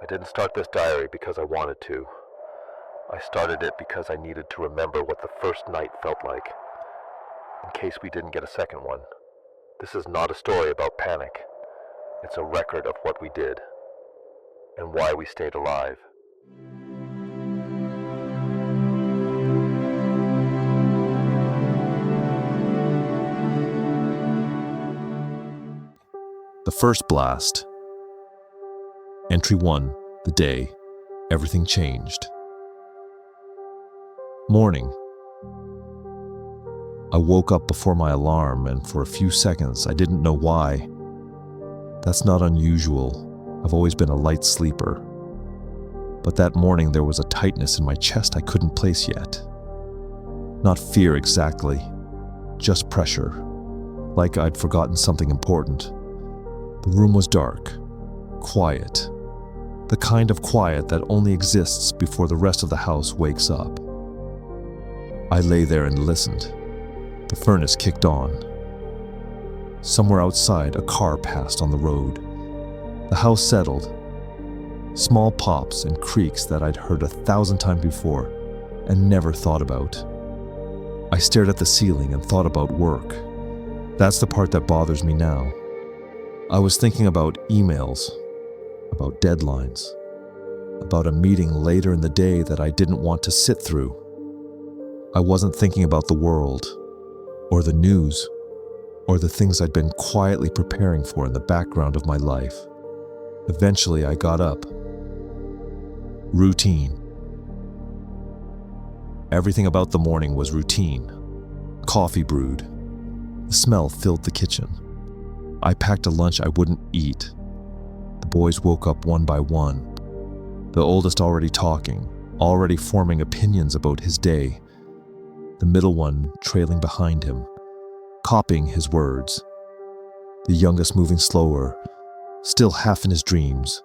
I didn't start this diary because I wanted to. I started it because I needed to remember what the first night felt like, in case we didn't get a second one. This is not a story about panic. It's a record of what we did, and why we stayed alive. The first blast. Entry 1, the day. Everything changed. Morning. I woke up before my alarm, and for a few seconds I didn't know why. That's not unusual. I've always been a light sleeper. But that morning there was a tightness in my chest I couldn't place yet. Not fear exactly, just pressure, like I'd forgotten something important. The room was dark, quiet, the kind of quiet that only exists before the rest of the house wakes up. I lay there and listened. The furnace kicked on. Somewhere outside, a car passed on the road. The house settled. Small pops and creaks that I'd heard 1,000 times before and never thought about. I stared at the ceiling and thought about work. That's the part that bothers me now. I was thinking about emails, about deadlines, about a meeting later in the day that I didn't want to sit through. I wasn't thinking about the world, or the news, or the things I'd been quietly preparing for in the background of my life. Eventually, I got up. Routine. Everything about the morning was routine. Coffee brewed. The smell filled the kitchen. I packed a lunch I wouldn't eat. The boys woke up one by one. The oldest already talking, already forming opinions about his day. The middle one trailing behind him, copying his words. The youngest moving slower, still half in his dreams.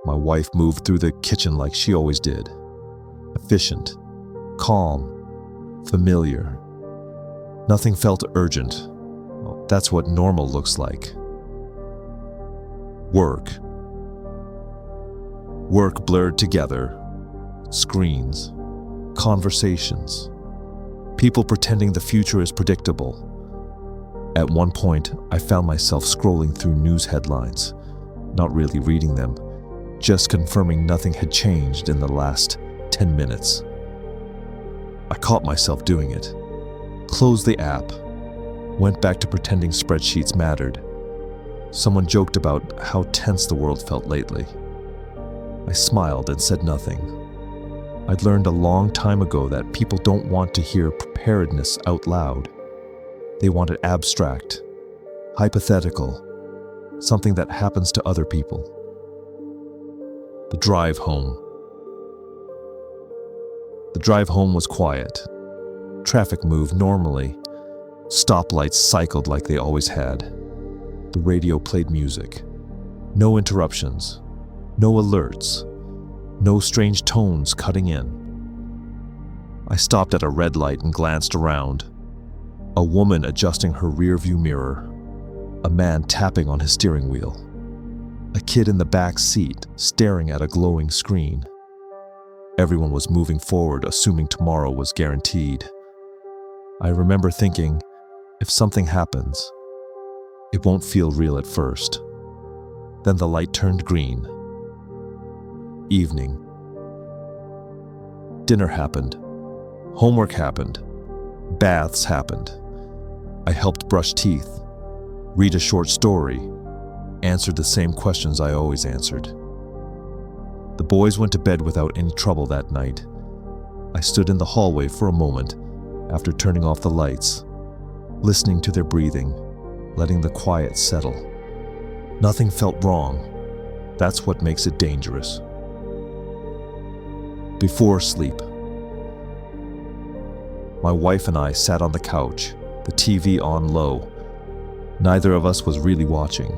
My wife moved through the kitchen like she always did. Efficient, calm, familiar. Nothing felt urgent. That's what normal looks like. Work. Work blurred together. Screens. Conversations. People pretending the future is predictable. At one point, I found myself scrolling through news headlines, not really reading them, just confirming nothing had changed in the last 10 minutes. I caught myself doing it. Closed the app. Went back to pretending spreadsheets mattered. Someone joked about how tense the world felt lately. I smiled and said nothing. I'd learned a long time ago that people don't want to hear preparedness out loud. They want it abstract, hypothetical, something that happens to other people. The drive home. The drive home was quiet. Traffic moved normally. Stoplights cycled like they always had. The radio played music. No interruptions. No alerts. No strange tones cutting in. I stopped at a red light and glanced around. A woman adjusting her rearview mirror. A man tapping on his steering wheel. A kid in the back seat staring at a glowing screen. Everyone was moving forward, assuming tomorrow was guaranteed. I remember thinking, if something happens, it won't feel real at first. Then the light turned green. Evening. Dinner happened. Homework happened. Baths happened. I helped brush teeth, read a short story, answered the same questions I always answered. The boys went to bed without any trouble that night. I stood in the hallway for a moment after turning off the lights, listening to their breathing, letting the quiet settle. Nothing felt wrong. That's what makes it dangerous. Before sleep. My wife and I sat on the couch, the TV on low. Neither of us was really watching.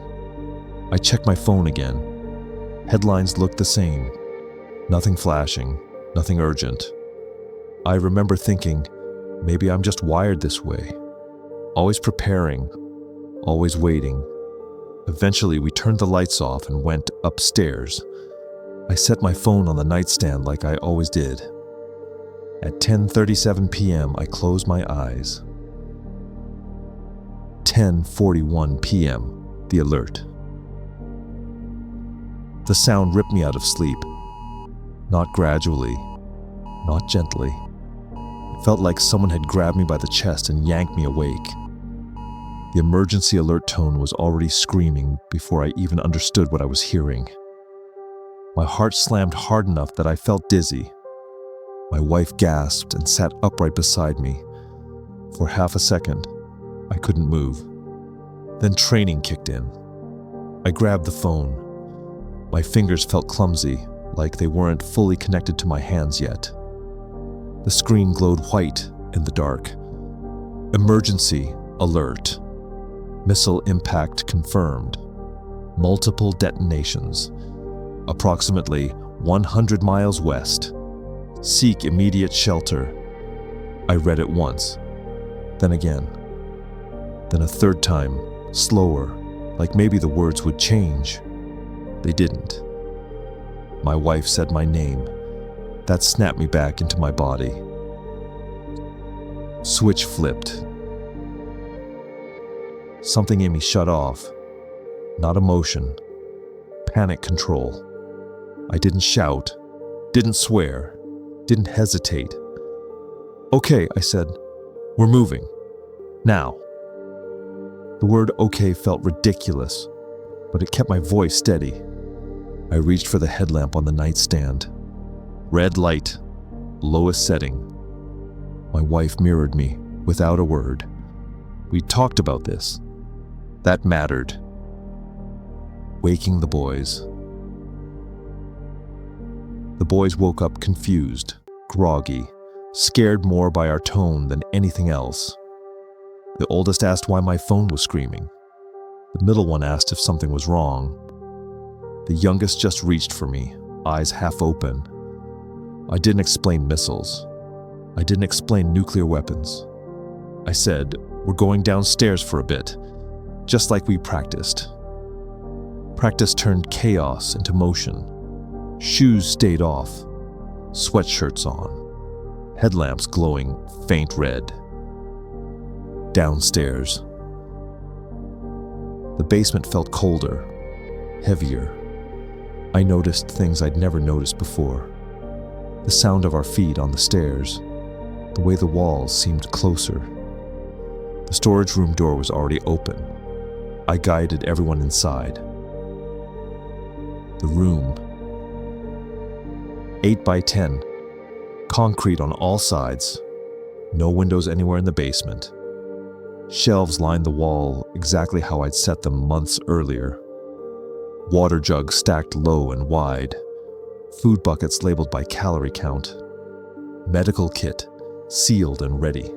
I checked my phone again. Headlines looked the same. Nothing flashing, nothing urgent. I remember thinking, maybe I'm just wired this way. Always preparing, always waiting. Eventually, we turned the lights off and went upstairs. I set my phone on the nightstand like I always did. At 10:37 p.m., I closed my eyes. 10:41 p.m., the alert. The sound ripped me out of sleep. Not gradually, not gently. It felt like someone had grabbed me by the chest and yanked me awake. The emergency alert tone was already screaming before I even understood what I was hearing. My heart slammed hard enough that I felt dizzy. My wife gasped and sat upright beside me. For half a second, I couldn't move. Then training kicked in. I grabbed the phone. My fingers felt clumsy, like they weren't fully connected to my hands yet. The screen glowed white in the dark. Emergency alert. Missile impact confirmed. Multiple detonations. Approximately 100 miles west. Seek immediate shelter. I read it once, then again, then a third time, slower, like maybe the words would change. They didn't. My wife said my name. That snapped me back into my body. Switch flipped. Something in me shut off. Not emotion. Panic control. I didn't shout, didn't swear, didn't hesitate. Okay, I said. We're moving. Now. The word okay felt ridiculous, but it kept my voice steady. I reached for the headlamp on the nightstand. Red light, lowest setting. My wife mirrored me without a word. We talked about this. That mattered. Waking the boys. The boys woke up confused, groggy, scared more by our tone than anything else. The oldest asked why my phone was screaming. The middle one asked if something was wrong. The youngest just reached for me, eyes half open. I didn't explain missiles. I didn't explain nuclear weapons. I said, we're going downstairs for a bit, just like we practiced. Practice turned chaos into motion. Shoes stayed off, sweatshirts on, headlamps glowing faint red. Downstairs. The basement felt colder, heavier. I noticed things I'd never noticed before. The sound of our feet on the stairs, the way the walls seemed closer. The storage room door was already open. I guided everyone inside. The room. 8 by 10. Concrete on all sides. No windows anywhere in the basement. Shelves lined the wall exactly how I'd set them months earlier. Water jugs stacked low and wide. Food buckets labeled by calorie count. Medical kit, sealed and ready.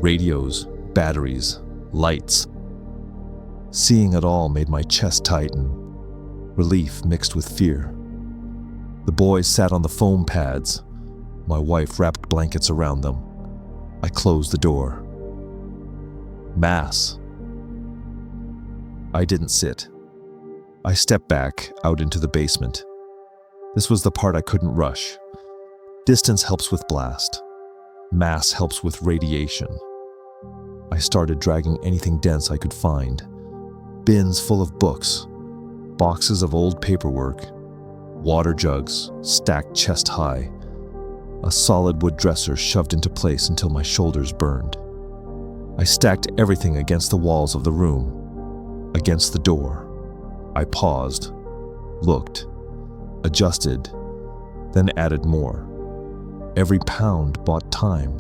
Radios, batteries, lights. Seeing it all made my chest tighten. Relief mixed with fear. The boys sat on the foam pads. My wife wrapped blankets around them. I closed the door. Mass. I didn't sit. I stepped back out into the basement. This was the part I couldn't rush. Distance helps with blast. Mass helps with radiation. I started dragging anything dense I could find. Bins full of books, boxes of old paperwork, water jugs stacked chest high, a solid wood dresser shoved into place until my shoulders burned. I stacked everything against the walls of the room, against the door. I paused, looked, adjusted, then added more. Every pound bought time.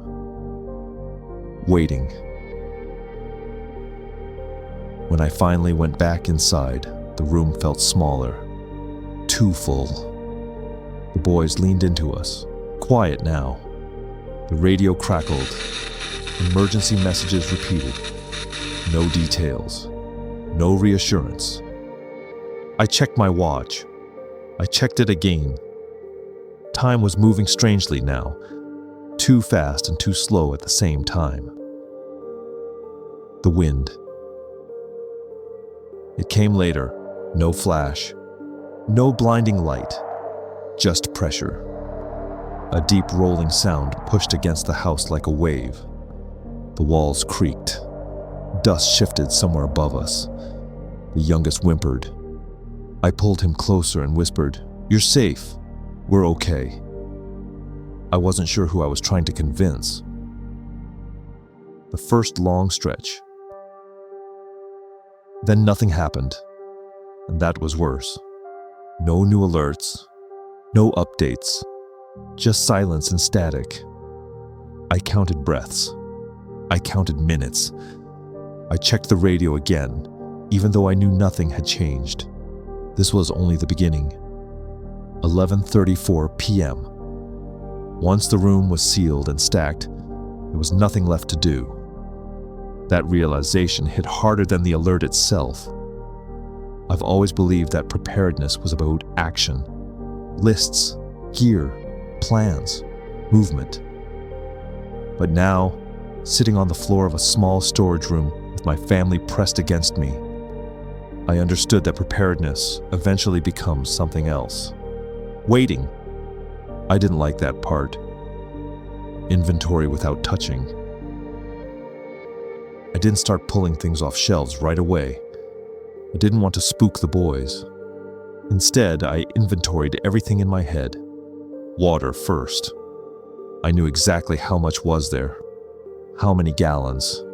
Waiting. When I finally went back inside, the room felt smaller, too full. The boys leaned into us, quiet now. The radio crackled. Emergency messages repeated. No details. No reassurance. I checked my watch. I checked it again. Time was moving strangely now, too fast and too slow at the same time. The wind. It came later, no flash, no blinding light, just pressure. A deep rolling sound pushed against the house like a wave. The walls creaked. Dust shifted somewhere above us. The youngest whimpered. I pulled him closer and whispered, "You're safe. We're okay." I wasn't sure who I was trying to convince. The first long stretch. Then nothing happened, and that was worse. No new alerts, no updates, just silence and static. I counted breaths. I counted minutes. I checked the radio again, even though I knew nothing had changed. This was only the beginning. 11:34 p.m. Once the room was sealed and stacked, there was nothing left to do. That realization hit harder than the alert itself. I've always believed that preparedness was about action. Lists, gear, plans, movement. But now, sitting on the floor of a small storage room with my family pressed against me, I understood that preparedness eventually becomes something else. Waiting. I didn't like that part. Inventory without touching. I didn't start pulling things off shelves right away. I didn't want to spook the boys. Instead, I inventoried everything in my head. Water first. I knew exactly how much was there, how many gallons,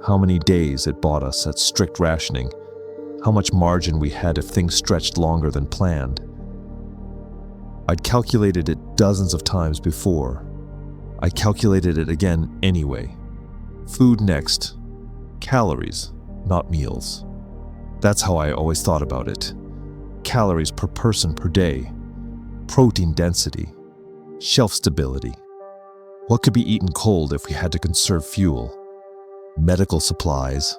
how many days it bought us at strict rationing, how much margin we had if things stretched longer than planned. I'd calculated it dozens of times before. I calculated it again anyway. Food next. Calories, not meals. That's how I always thought about it. Calories per person per day. Protein density. Shelf stability. What could be eaten cold if we had to conserve fuel? Medical supplies.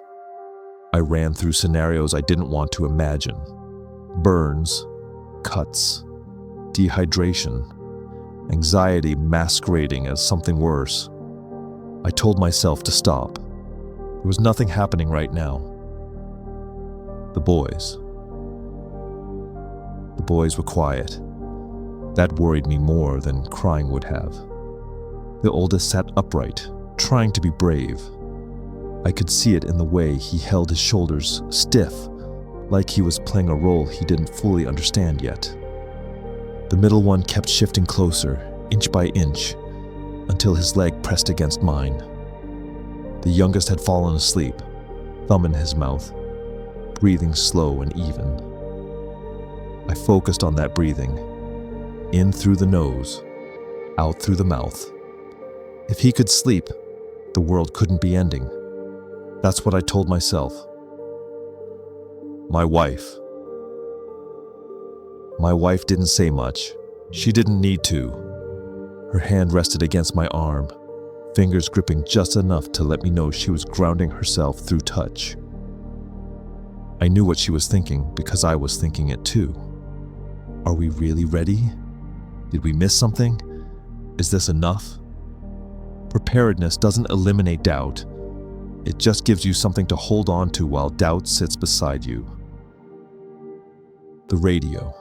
I ran through scenarios I didn't want to imagine. Burns, cuts, dehydration, anxiety masquerading as something worse. I told myself to stop. There was nothing happening right now. The boys. The boys were quiet. That worried me more than crying would have. The oldest sat upright, trying to be brave. I could see it in the way he held his shoulders stiff, like he was playing a role he didn't fully understand yet. The middle one kept shifting closer, inch by inch, until his leg pressed against mine. The youngest had fallen asleep, thumb in his mouth, breathing slow and even. I focused on that breathing, in through the nose, out through the mouth. If he could sleep, the world couldn't be ending. That's what I told myself. My wife. My wife didn't say much. She didn't need to. Her hand rested against my arm, fingers gripping just enough to let me know she was grounding herself through touch. I knew what she was thinking because I was thinking it too. Are we really ready? Did we miss something? Is this enough? Preparedness doesn't eliminate doubt. It just gives you something to hold on to while doubt sits beside you. The radio.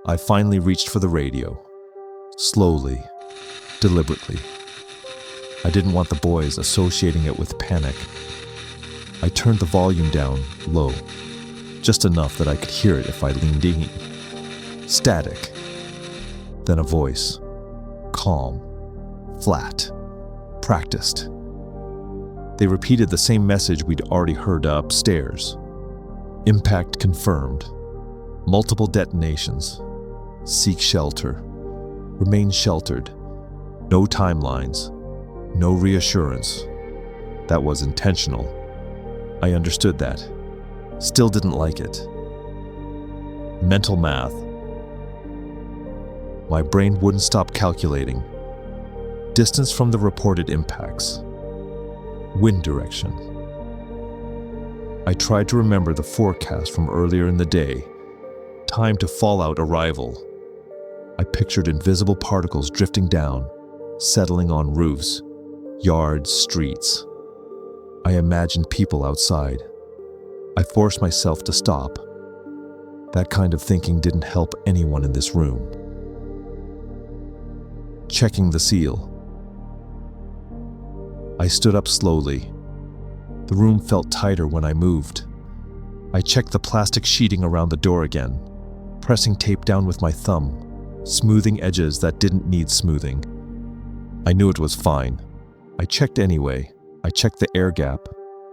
I finally reached for the radio. Slowly, deliberately. I didn't want the boys associating it with panic. I turned the volume down low, just enough that I could hear it if I leaned in. Static. Then a voice. Calm. Flat. Practiced. They repeated the same message we'd already heard upstairs. Impact confirmed. Multiple detonations. Seek shelter. Remain sheltered. No timelines. No reassurance. That was intentional. I understood that. Still didn't like it. Mental math. My brain wouldn't stop calculating. Distance from the reported impacts. Wind direction. I tried to remember the forecast from earlier in the day. Time to fallout arrival. I pictured invisible particles drifting down, settling on roofs, yards, streets. I imagined people outside. I forced myself to stop. That kind of thinking didn't help anyone in this room. Checking the seal. I stood up slowly. The room felt tighter when I moved. I checked the plastic sheeting around the door again, pressing tape down with my thumb, smoothing edges that didn't need smoothing. I knew it was fine. I checked anyway. I checked the air gap,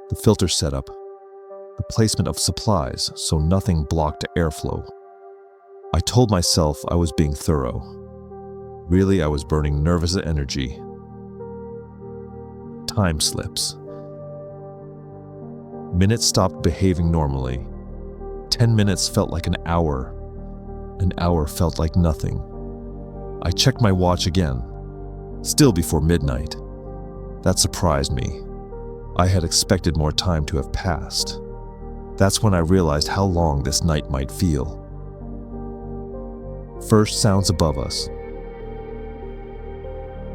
the filter setup, the placement of supplies so nothing blocked airflow. I told myself I was being thorough. Really, I was burning nervous energy. Time slips. Minutes stopped behaving normally. 10 minutes felt like an hour. An hour felt like nothing. I checked my watch again. Still before midnight. That surprised me. I had expected more time to have passed. That's when I realized how long this night might feel. First sounds above us.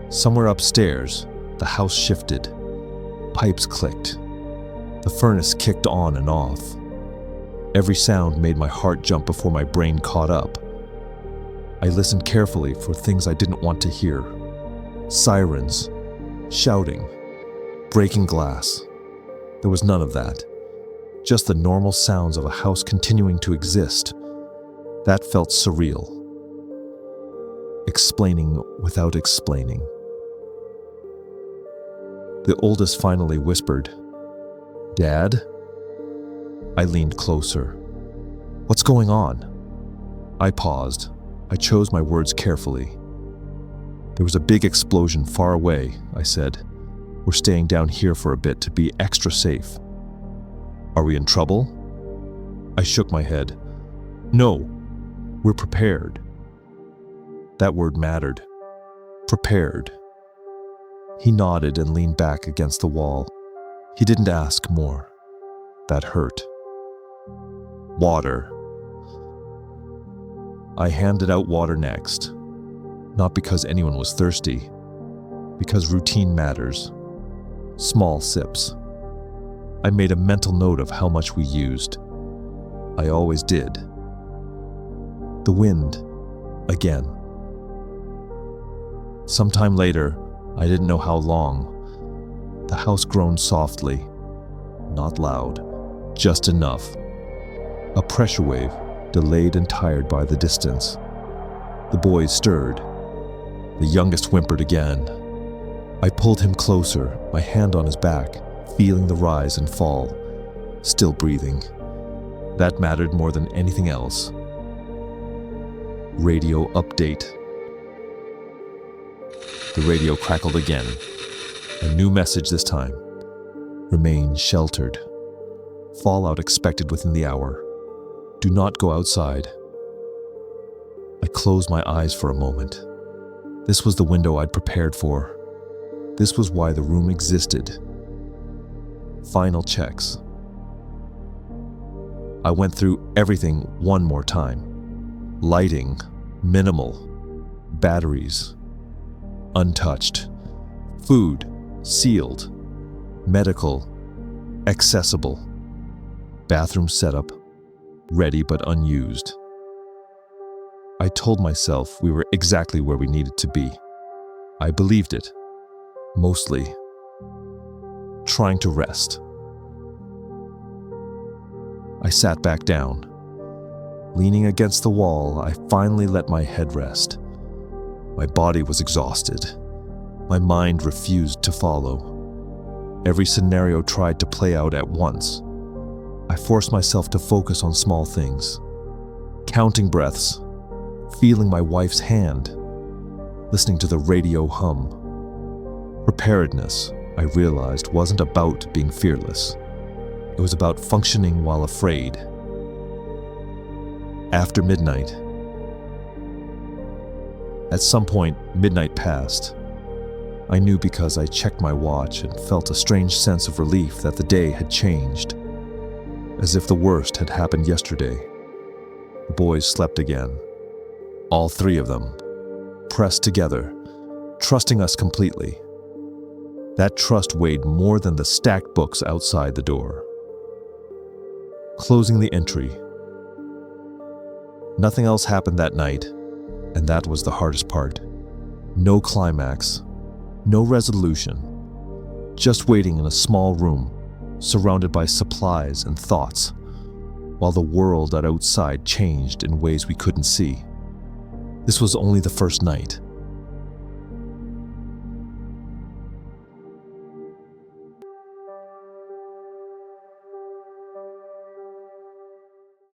Somewhere upstairs, the house shifted. Pipes clicked. The furnace kicked on and off. Every sound made my heart jump before my brain caught up. I listened carefully for things I didn't want to hear. Sirens, shouting, breaking glass. There was none of that. Just the normal sounds of a house continuing to exist. That felt surreal. Explaining without explaining. The oldest finally whispered, "Dad?" I leaned closer. "What's going on?" I paused. I chose my words carefully. "There was a big explosion far away," I said. "We're staying down here for a bit to be extra safe." "Are we in trouble?" I shook my head. "No, we're prepared." That word mattered. Prepared. He nodded and leaned back against the wall. He didn't ask more. That hurt. Water. I handed out water next. Not because anyone was thirsty. Because routine matters. Small sips. I made a mental note of how much we used. I always did. The wind. Again. Sometime later, I didn't know how long, the house groaned softly. Not loud, just enough. A pressure wave, delayed and tired by the distance. The boys stirred. The youngest whimpered again. I pulled him closer, my hand on his back, feeling the rise and fall. Still breathing. That mattered more than anything else. Radio update. The radio crackled again. A new message this time. Remain sheltered. Fallout expected within the hour. Do not go outside. I closed my eyes for a moment. This was the window I'd prepared for. This was why the room existed. Final checks. I went through everything one more time. Lighting, minimal. Batteries, untouched. Food, sealed. Medical, accessible. Bathroom setup, ready but unused. I told myself we were exactly where we needed to be. I believed it. Mostly. Trying to rest. I sat back down. Leaning against the wall, I finally let my head rest. My body was exhausted. My mind refused to follow. Every scenario tried to play out at once. I forced myself to focus on small things. Counting breaths. Feeling my wife's hand. Listening to the radio hum. Preparedness, I realized, wasn't about being fearless. It was about functioning while afraid. After midnight. At some point, midnight passed. I knew because I checked my watch and felt a strange sense of relief that the day had changed. As if the worst had happened yesterday. The boys slept again. All three of them. Pressed together, trusting us completely. That trust weighed more than the stacked books outside the door. Closing the entry. Nothing else happened that night, and that was the hardest part. No climax, no resolution, just waiting in a small room, surrounded by supplies and thoughts, while the world outside changed in ways we couldn't see. This was only the first night,